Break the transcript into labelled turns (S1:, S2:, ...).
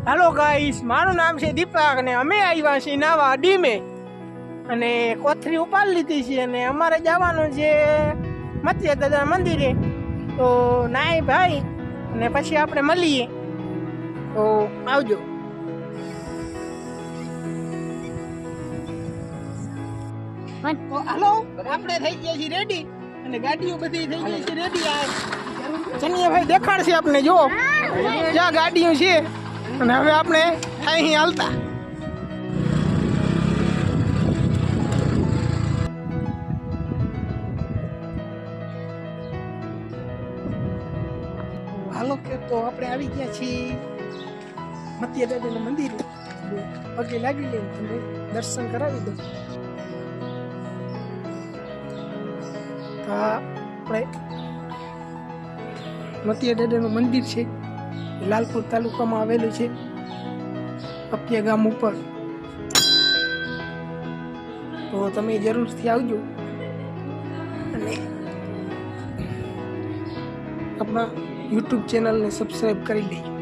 S1: હાલો guys, મારું નામ છે દીપક અને અમે આવ્યા છીએ નાવા ડીમે અને કોથરી ઉપાડી લીધી છે અને અમારે જવાનું છે મત્સ્ય દાદા મંદિરે. તો નાય ભાઈ અને પછી આપણે મળીએ, તો આવજો. તો હાલો, આપણે થઈ ગયા છીએ રેડી અને ગાડીઓ બધી થઈ ગઈ છે રેડી. આ ચનિયાભાઈ દેખાડશે આપણે, જો ક્યાં ગાડીઓ છે. અને હવે આપણે અહીં હાલતા. હાલો કે તો આપણે આવી ગયા છીએ મત્સ્ય દાદાના મંદિરે. પગે લાગી લે, તમને દર્શન કરાવી દો. આપણે મત્સ્ય દાદાનું મંદિર છે, લાલપુર તાલુકામાં આવેલું છે, અપિયા ગામ ઉપર. તો તમે જરૂરથી આવજો અને આપણા યુટ્યુબ ચેનલને સબસ્ક્રાઈબ કરી દેજો.